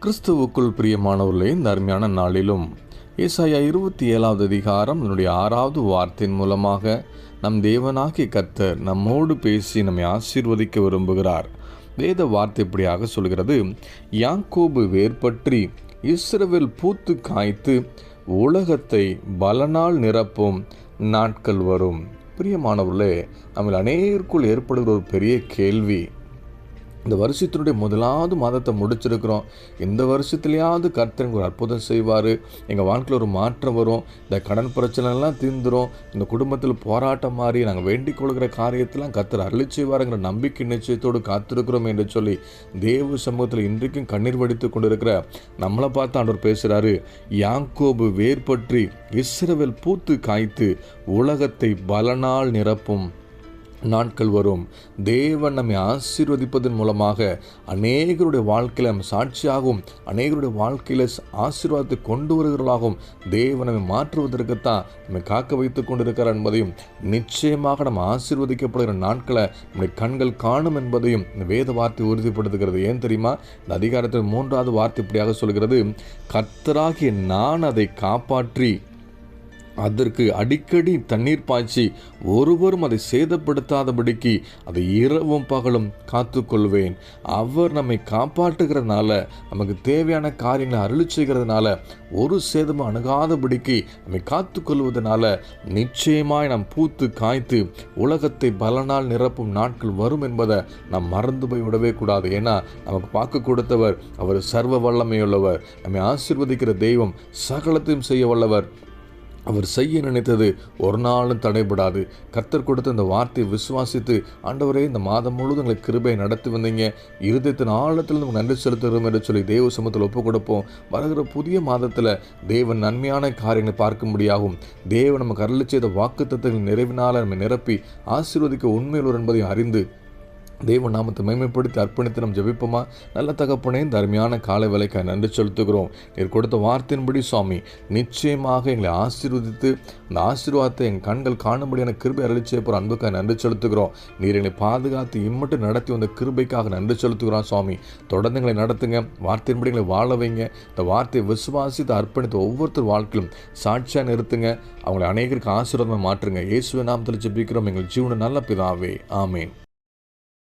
கிறிஸ்துவுக்குள் பிரியமானவர்களே, இந்த அருமையான நாளிலும் ஏசாயா 27வது அதிகாரம் என்னுடைய 6வது வார்த்தையின் மூலமாக நம் தேவனாகிய கர்த்தர் நம்மோடு பேசி நம்மை ஆசீர்வதிக்க விரும்புகிறார். வேத வார்த்தை இப்படியாக சொல்கிறது: யாக்கோபு வேர்பற்றி இஸ்ரவேல் பூத்து காய்த்து உலகத்தை பலனால் நிரப்பும் நாட்கள் வரும். பிரியமானவர்களே, நம்ம அநேகருக்குள் ஏற்படுகிற ஒரு பெரிய கேள்வி, இந்த வருஷத்தினுடைய முதலாவது மாதத்தை முடிச்சிருக்கிறோம், இந்த வருஷத்துலையாவது கர்த்தர் ஒரு அற்புதம் செய்வார், எங்கள் வாழ்க்கையில் ஒரு மாற்றம் வரும், இந்த கடன் பிரச்சனைலாம் தீர்ந்துடும், இந்த குடும்பத்தில் போராட்டம் மாறி நாங்கள் வேண்டிக் கொள்கிற காரியத்தெல்லாம் கர்த்தர் அருளி செய்வாருங்கிற நம்பிக்கை நிச்சயத்தோடு காத்திருக்கிறோம் என்று சொல்லி தேவ சமூகத்தில் இன்றைக்கும் கண்ணீர் வடித்து கொண்டிருக்கிற நம்மளை பார்த்து ஆண்டவர் பேசுகிறாரு. யாக்கோபு வேர்பற்றி இஸ்ரவேல் பூத்து காய்த்து உலகத்தை பலனால் நிரப்பும் நாட்கள் வரும். தேவன் நம்மை ஆசீர்வதிப்பதன் மூலமாக அநேகருடைய வாழ்க்கையில் நம்ம சாட்சியாகவும் அநேகருடைய வாழ்க்கையில் ஆசீர்வாதத்தை கொண்டு வருகிறவர்களாகவும் தேவன் நம்மை மாற்றுவதற்குத்தான் நம்மை காக்க வைத்து கொண்டிருக்கிறார் என்பதையும், நிச்சயமாக நம்ம ஆசீர்வதிக்கப்படுகிற நாட்களை நம்முடைய கண்கள் காணும் என்பதையும் இந்த வேத வார்த்தை உறுதிப்படுத்துகிறது. ஏன் தெரியுமா? இந்த அதிகாரத்தில் 3வது வார்த்தை இப்படியாக சொல்கிறது: கர்த்தராகிய நான் அதை காப்பாற்றி அதற்கு அடிக்கடி தண்ணீர் பாய்ச்சி ஒருவரும் அதை சேதப்படுத்தாதபடிக்கு அதை இரவும் பகலும் காத்து கொள்வேன். அவர் நம்மை காப்பாற்றுகிறதுனால, நமக்கு தேவையான காரியங்களை அருளி செய்கிறதுனால, ஒரு சேதமும் அணுகாதபடிக்கு நம்மை காத்து கொள்வதனால நிச்சயமாய் நாம் பூத்து காய்த்து உலகத்தை பலனால் நிரப்பும் நாட்கள் வரும் என்பதை நாம் மறந்து போய் விடவே கூடாது. ஏன்னா நமக்கு வாக்கு கொடுத்தவர் அவர் சர்வ வல்லமையுள்ளவர், நம்மை ஆசீர்வதிக்கிற தெய்வம், சகலத்தையும் செய்ய வல்லவர். அவர் செய்ய நினைத்தது ஒரு நாளும் தடைபடாது. கர்த்தர் கொடுத்த இந்த வார்த்தையை விசுவாசித்து, ஆண்டவரே, இந்த மாதம் முழுவதும் எங்களுக்கு கிருபை நடத்தி வந்தீங்க, இருதயத்தின் ஆழத்தில் நமக்கு நன்றி செலுத்துகிறோம் என்று சொல்லி தேவ சமூகத்தில் ஒப்புக் கொடுப்போம். வருகிற புதிய மாதத்தில் தேவன் நன்மையான காரியங்களை பார்க்கும்படியாகும், தேவன் நமக்கு அருளி செய்த வாக்குத்தத்தங்கள் நிறைவினால் நம்மை நிரப்பி ஆசீர்வதிக்க உண்மையுள்ளவர் என்பதையும் அறிந்து தேவ நாமத்தை மேன்மைப்படுத்தி அர்ப்பணித்து நம்ம ஜெபிப்போமா? நல்ல தகப்பனே, இந்த அருமையான காலை வேலைக்காக நன்றி செலுத்துகிறோம். நீர் கொடுத்த வார்த்தையின்படி சுவாமி, நிச்சயமாக எங்களை ஆசீர்வதித்து அந்த ஆசீர்வாதத்தை எங்கள் கண்கள் காணும்படியான கிருபை அருளி செய்ய போகிற அன்புக்காக நன்றி செலுத்துகிறோம். நீர் எங்களை பாதுகாத்து இம்மட்டும் நடத்தி வந்த கிருபைக்காக நன்றி செலுத்துகிறோம் சுவாமி. தொடர்ந்து எங்களை நடத்துங்க, வார்த்தையின்படி எங்களை வாழ வைங்க. இந்த வார்த்தையை விசுவாசித்து அர்ப்பணித்து ஒவ்வொருத்தர் வாழ்க்கையிலும் சாட்சியாக நிறுத்துங்க. அவங்களை அநேகருக்கு ஆசீர்வாதமாக மாற்றுங்க. இயேசுவின் நாமத்தில் ஜெபிக்கிறோம் எங்கள் ஜீவன நல்ல பிதாவே, ஆமேன்.